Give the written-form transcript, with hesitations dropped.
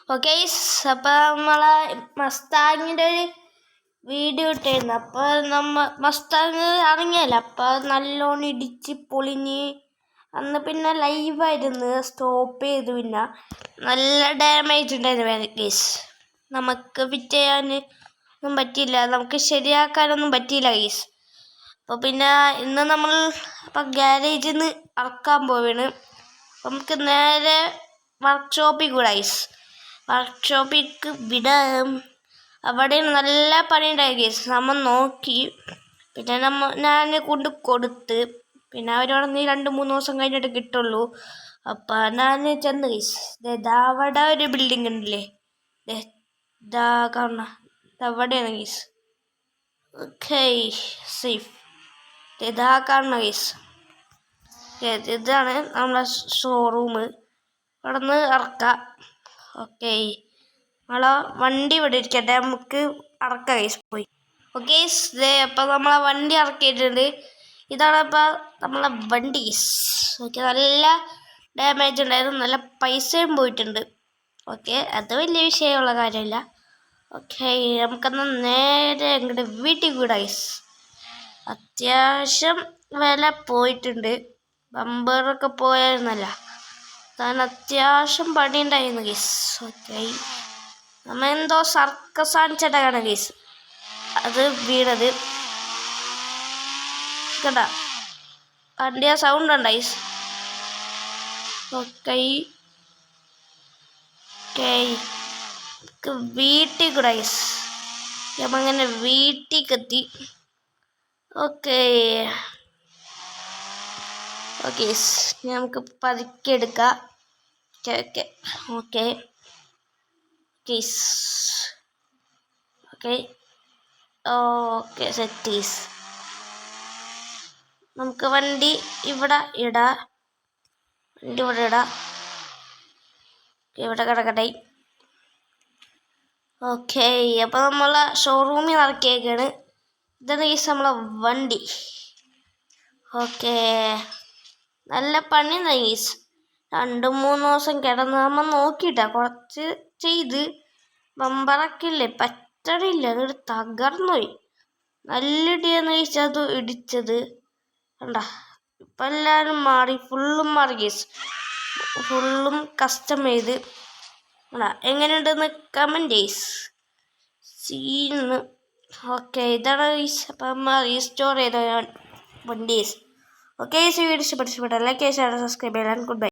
Okay, അപ്പം നമ്മളെ മസ്താങ്ങിൻ്റെ ഒരു വീഡിയോ ഇട്ടായിരുന്നു. അപ്പോൾ മസ്താങ് ഇറങ്ങിയല്ല, അപ്പോൾ നല്ലോണം ഇടിച്ച് പൊളിഞ്ഞ് അന്ന് പിന്നെ ലൈവായിരുന്നു, സ്റ്റോപ്പ് ചെയ്തു. പിന്നെ നല്ല ഡാമേജ് ഉണ്ടായിരുന്നു ഗൈസ്. നമുക്ക് ഫിറ്റ് ചെയ്യാനൊന്നും പറ്റിയില്ല, നമുക്ക് ശരിയാക്കാനൊന്നും പറ്റിയില്ല ഗൈസ്. അപ്പോൾ പിന്നെ ഇന്ന് നമ്മൾ അപ്പം ഗ്യാരേജിൽ നിന്ന് ഇറക്കാൻ പോവുകയാണ്. നമുക്ക് നേരെ വർക്ക്ഷോപ്പിൽ കൂടെ ഗൈസ്, വർക്ക്ഷോപ്പിലേക്ക് വിടാം. അവിടെ നല്ല പണിയുണ്ടായി ഗൈസ്. നമ്മൾ നോക്കി, പിന്നെ ഞാൻ കൊടുത്ത്, പിന്നെ അവരോട് നീ 2-3 ദിവസം കഴിഞ്ഞിട്ട് കിട്ടുള്ളൂ. അപ്പം ഞാൻ ചെന്ന് ഗൈസ്. അവിടെ ഒരു ബിൽഡിംഗ് ഉണ്ടല്ലേ, ഇതാ കാണുന്ന അവിടെയാണ് ഗൈസ്. Okay, safe. ഇതാ കാണുന്ന ഗൈസ്, ഇതാണ് നമ്മളെ ഷോറൂം. ഇവിടെ നിന്ന് ഇറക്കാം. ഓക്കെ, നമ്മളെ വണ്ടി ഇവിടെ ഇരിക്കട്ടെ, നമുക്ക് ഇറക്കാം ഗൈസ് പോയി. ഓക്കെ, അപ്പം നമ്മളെ വണ്ടി ഇറക്കിയിട്ടുണ്ട്. ഇതാണ് അപ്പം നമ്മളെ വണ്ടി. ഓക്കെ, നല്ല ഡാമേജ് ഉണ്ടായിരുന്നു, നല്ല പൈസയും പോയിട്ടുണ്ട്. ഓക്കെ, അത് വലിയ വിഷയമുള്ള കാര്യമില്ല. ഓക്കെ, നമുക്കെന്നാൽ നേരെ ഇങ്ങോട്ട് വീട്ടിൽ കൂടെ ഗൈസ്. അത്യാവശ്യം വില പോയിട്ടുണ്ട്, ബമ്പറൊക്കെ പോയായിരുന്നല്ല, കാരണം അത്യാവശ്യം പണി ഉണ്ടായിരുന്നു ഗൈസ്. ഓക്കെ, നമ്മ എന്തോ സർക്കസ് കാണിച്ചിട്ടാണ് ഗൈസ് അത് വീണത്. കേട്ടാ വണ്ടിയ സൗണ്ട് ഉണ്ട് ഗൈസ്. ഓക്കെ, വീട്ടിൽ കൂടെ ഗൈസ്, നമ്മങ്ങനെ വീട്ടിലേക്ക് എത്തി. ഓക്കെ ഓക്കെ, നമുക്ക് പതുക്കെ എടുക്കാം. Okay okay case okay okay settees. നമുക്ക് വണ്ടി ഇവിടെ ഇടാം, ഇവിടെ കിടക്കട്ടെ. ഓക്കെ, അപ്പോൾ നമ്മളെ ഷോറൂമിൽ ഇറക്കിയേക്കാണ്. ഇതാണ് ഈ നമ്മളെ വണ്ടി. ഓക്കെ, നല്ല പണി നൈസ്. 2-3 ദിവസം കിടന്ന് നമ്മൾ നോക്കിയിട്ടാ കുറച്ച് ചെയ്ത്. ബമ്പറൊക്കെ ഇല്ലേ പറ്റണില്ല, അതൊരു തകർന്നുപോയി. നല്ല ഇടിയെന്ന് ചോദിച്ചാൽ അത് ഇടിച്ചത് കണ്ട. ഇപ്പം എല്ലാവരും മാറി, ഫുള്ളും മാറി ഗൈസ്, ഫുള്ളും കസ്റ്റം ചെയ്ത്. എങ്ങനെയുണ്ടെന്ന് കമൻറ്റ് ഗൈസ് സീന്ന്. ഓക്കെ, ഇതാണ് ഗൈസ് അപ്പം റീസ്റ്റോർ ചെയ്ത വണ്ടി ഗൈസ്. ഓക്കെ, ഈ വീഡിയോ ഇഷ്ടപ്പെട്ട ലൈക്ക്, ഷെയർ, സബ്സ്ക്രൈബ് ചെയ്യാൻ. Good bye.